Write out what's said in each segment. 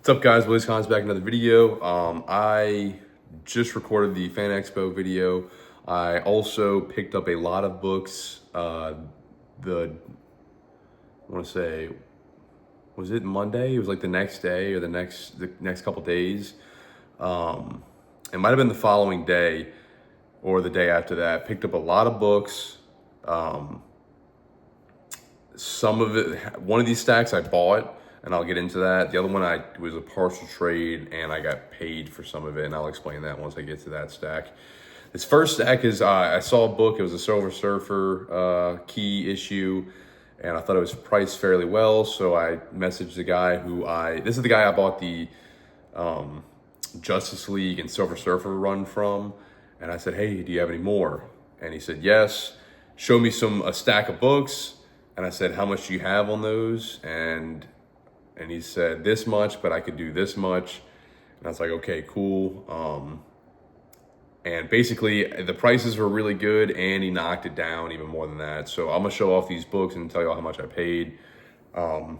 What's up, guys? Willis Collins back in another video. I just recorded the Fan Expo video. I also picked up a lot of books. I want to say, was it Monday? It was like the next day or the next couple days. It might have been the following day or the day after that. Picked up a lot of books. Some of it, one of these stacks I bought, and I'll get into that. The other one was a partial trade, and I got paid for some of it, and I'll explain that once I get to that stack. This first stack is, I saw a book. It was a Silver Surfer key issue, and I thought it was priced fairly well, so I messaged the guy this is the guy I bought the Justice League and Silver Surfer run from, and I said, hey, do you have any more? And he said, yes. Show me a stack of books, and I said, how much do you have on those? And he said this much, but I could do this much. And I was like, okay, cool. And basically the prices were really good, and he knocked it down even more than that. So I'm gonna show off these books and tell you all how much I paid. But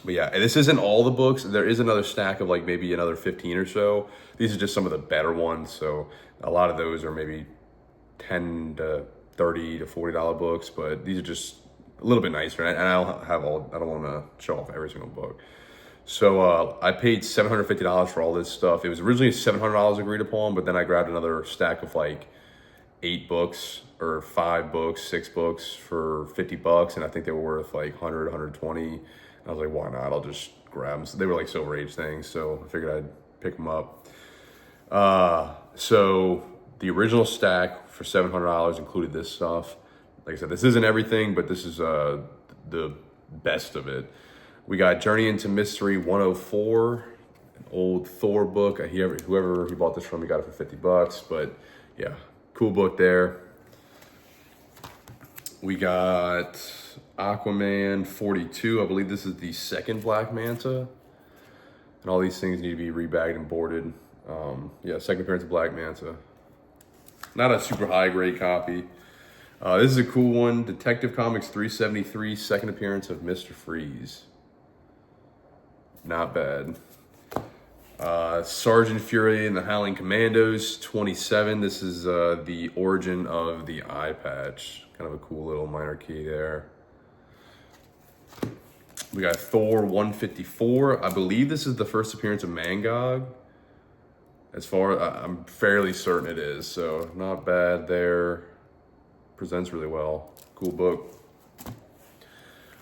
yeah, this isn't all the books. There is another stack of like maybe another 15 or so. These are just some of the better ones. So a lot of those are maybe 10 to 30 to $40 books, but these are just a little bit nicer, and I don't want to show off every single book. So I paid $750 for all this stuff. It was originally $700 agreed upon, but then I grabbed another stack of like 8 books or 5 books, 6 books for $50, and I think they were worth like 100, 120. And I was like, why not? I'll just grab them. So they were like Silver Age things, so I figured I'd pick them up. So the original stack for $700 included this stuff. Like I said, this isn't everything, but this is the best of it. We got Journey into Mystery 104, an old Thor book. Whoever he bought this from, he got it for $50. But yeah, cool book there. We got Aquaman 42. I believe this is the second Black Manta. And all these things need to be rebagged and boarded. Yeah, second appearance of Black Manta. Not a super high grade copy. This is a cool one. Detective Comics 373, second appearance of Mr. Freeze. Not bad. Sergeant Fury and the Howling Commandos 27. This is the origin of the eye patch. Kind of a cool little minor key there. We got Thor 154. I believe this is the first appearance of Mangog. I'm fairly certain it is. So not bad there. Presents really well. Cool book.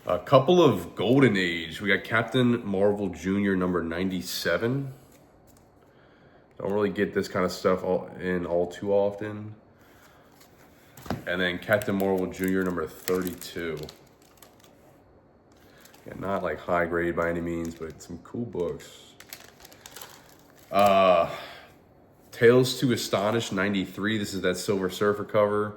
A couple of Golden Age. We got Captain Marvel Jr. number 97. Don't really get this kind of stuff all too often. And then Captain Marvel Jr. number 32. Yeah, not like high grade by any means, but some cool books. Tales to Astonish 93. This is that Silver Surfer cover.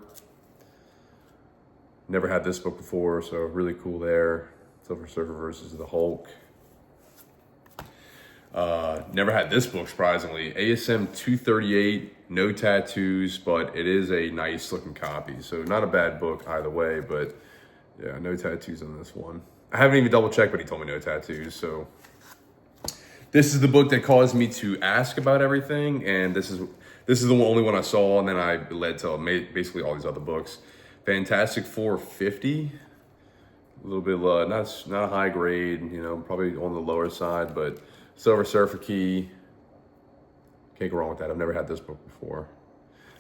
Never had this book before, so really cool there. Silver Surfer versus the Hulk. Never had this book, surprisingly. ASM 238, no tattoos, but it is a nice looking copy. So not a bad book either way, but yeah, no tattoos on this one. I haven't even double checked, but he told me no tattoos, so. This is the book that caused me to ask about everything, and this is the only one I saw, and then I led to basically all these other books. Fantastic Four 50, a little bit not a high grade, probably on the lower side, but Silver Surfer key, can't go wrong with that. I've never had this book before.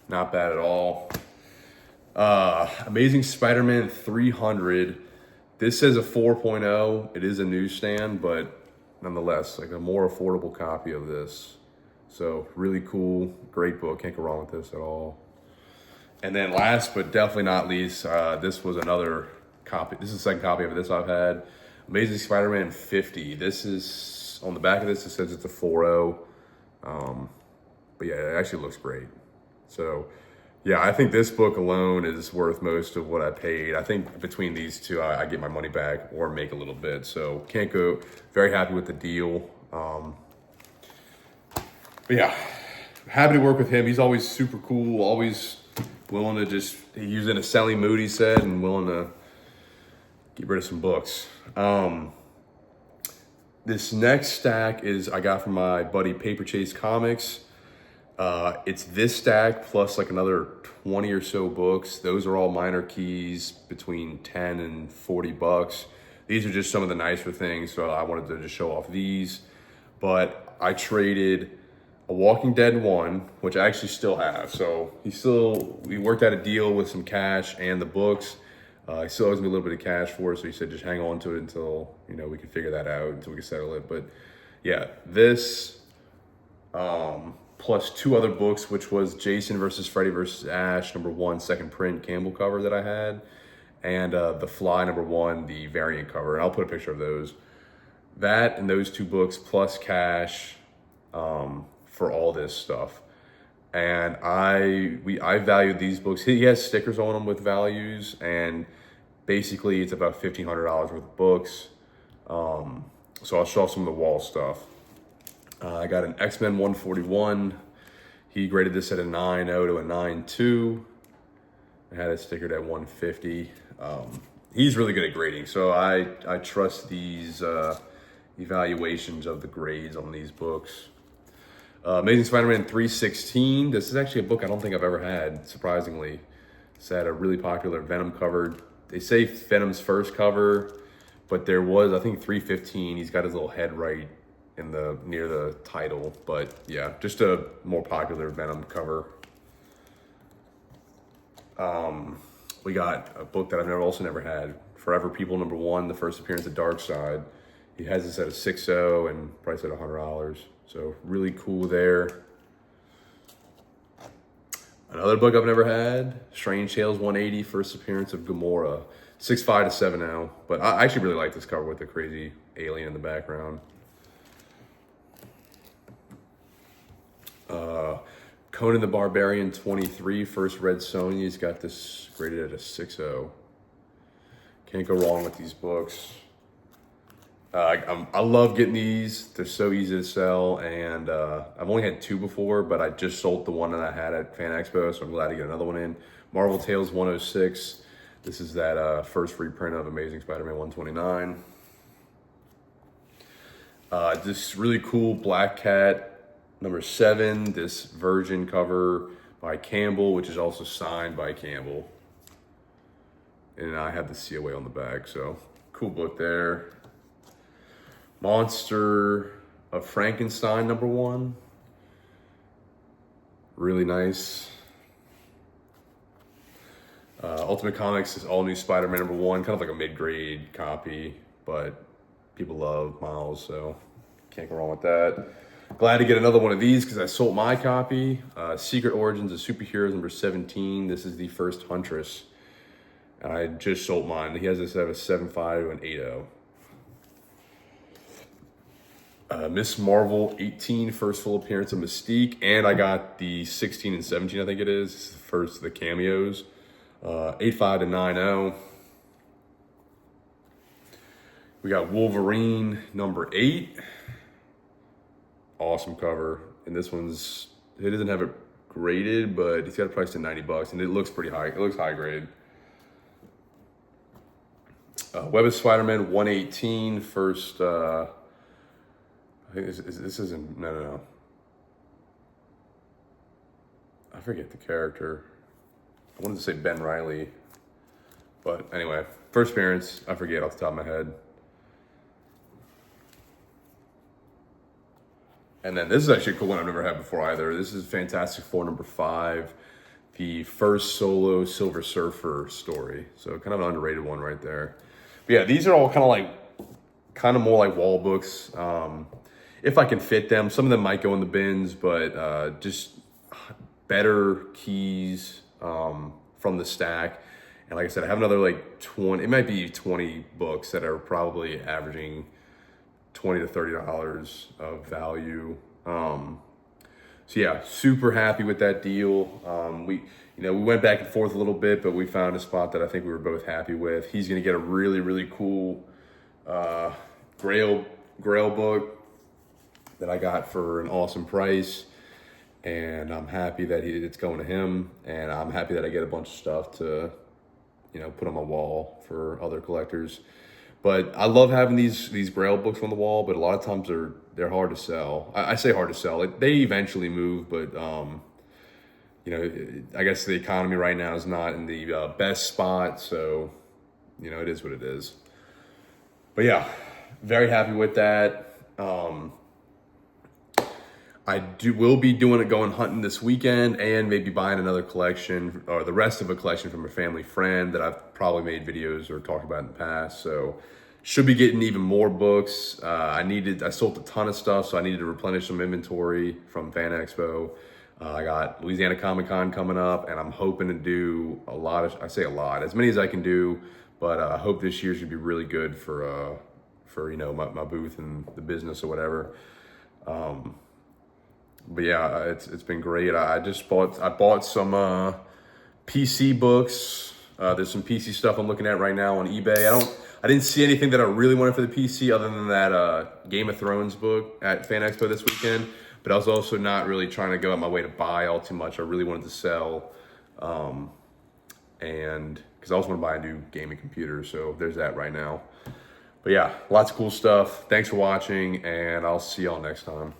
Not bad at all. Amazing Spider-Man 300. This says a 4.0. It is a newsstand, but nonetheless, like a more affordable copy of this. So really cool, great book. Can't go wrong with this at all. And then last but definitely not least, this was another copy. This is the second copy of this I've had. Amazing Spider-Man 50. This is, on the back of this, it says it's a 4.0. But yeah, it actually looks great. So yeah, I think this book alone is worth most of what I paid. I think between these two, I get my money back or make a little bit. So can't go, very happy with the deal. But yeah, happy to work with him. He's always super cool, always willing to he's in a selling mood, he said, and willing to get rid of some books. This next stack is I got from my buddy Paper Chase Comics. It's this stack plus like another 20 or so books. Those are all minor keys between 10 and 40 bucks. These are just some of the nicer things, so I wanted to just show off these. But I traded a Walking Dead 1, which I actually still have. So we worked out a deal with some cash and the books. He still owes me a little bit of cash for it, so he said just hang on to it until, you know, we can figure that out, until we can settle it. But yeah, this plus 2 other books, which was Jason versus Freddy versus Ash, #1, second print Campbell cover that I had, and The Fly #1, the variant cover. And I'll put a picture of those. That and those 2 books plus cash for all this stuff. And I valued these books. He has stickers on them with values, and basically it's about $1,500 worth of books. So I'll show off some of the wall stuff. I got an X-Men 141. He graded this at a 9.0 to a 9.2. I had it stickered at 150. He's really good at grading, so I trust these evaluations of the grades on these books. Amazing Spider-Man 316. This is actually a book I don't think I've ever had, surprisingly. It's had a really popular Venom cover. They say Venom's first cover, but there was, I think, 315. He's got his little head right in near the title. But yeah, just a more popular Venom cover. We got a book that I've also never had, Forever People #1, the first appearance of Darkseid. He has this at a 6.0 and priced at $100. So really cool there. Another book I've never had, Strange Tales 180, first appearance of Gamora. 6.5 to 7.0. But I actually really like this cover with the crazy alien in the background. Conan the Barbarian 23, first Red Sonja. He's got this graded at a 6.0. Can't go wrong with these books. I love getting these. They're so easy to sell, and I've only had 2 before, but I just sold the one that I had at Fan Expo, so I'm glad to get another one in. Marvel Tales 106. This is that first reprint of Amazing Spider-Man 129. This really cool Black Cat #7, this Virgin cover by Campbell, which is also signed by Campbell. And I have the COA on the back, so cool book there. Monster of Frankenstein #1. Really nice. Ultimate Comics is All New Spider-Man #1, kind of like a mid-grade copy, but people love Miles, so can't go wrong with that. Glad to get another one of these because I sold my copy. Secret Origins of Superheroes #17. This is the first Huntress. And I just sold mine. He has this at a 7.5 and 8.0. Miss Marvel 18, first full appearance of Mystique. And I got the 16 and 17, I think it is. This is the first of the cameos. 8.5 to 9.0. We got Wolverine #8. Awesome cover. And this one's, it doesn't have it graded, but it's got it priced at $90, and it looks pretty high. It looks high grade. Web of Spider-Man 118, first, I think this isn't, no. I forget the character. I wanted to say Ben Reilly, but anyway, first appearance, I forget off the top of my head. And then this is actually a cool one I've never had before either. This is Fantastic Four #5, the first solo Silver Surfer story. So kind of an underrated one right there. But yeah, these are all kind of more like wall books. If I can fit them, some of them might go in the bins, but just better keys from the stack. And like I said, I have another like 20, it might be 20 books that are probably averaging $20 to $30 of value. So yeah, super happy with that deal. We went back and forth a little bit, but we found a spot that I think we were both happy with. He's gonna get a really, really cool Grail book that I got for an awesome price. And I'm happy that it's going to him. And I'm happy that I get a bunch of stuff to, put on my wall for other collectors. But I love having these Braille books on the wall, but a lot of times they're hard to sell. I say hard to sell. They eventually move, but you know, I guess the economy right now is not in the best spot, so you know, it is what it is. But yeah, very happy with that. Will be going hunting this weekend, and maybe buying another collection or the rest of a collection from a family friend that I've probably made videos or talked about in the past. So should be getting even more books. I sold a ton of stuff, so I needed to replenish some inventory from Fan Expo. I got Louisiana Comic Con coming up, and I'm hoping to do as many as I can do, but I hope this year should be really good for you know, my booth and the business or whatever. But yeah, it's been great. I bought some PC books. There's some PC stuff I'm looking at right now on eBay. I didn't see anything that I really wanted for the PC other than that Game of Thrones book at Fan Expo this weekend. But I was also not really trying to go out my way to buy all too much. I really wanted to sell, and because I also want to buy a new gaming computer. So there's that right now. But yeah, lots of cool stuff. Thanks for watching, and I'll see y'all next time.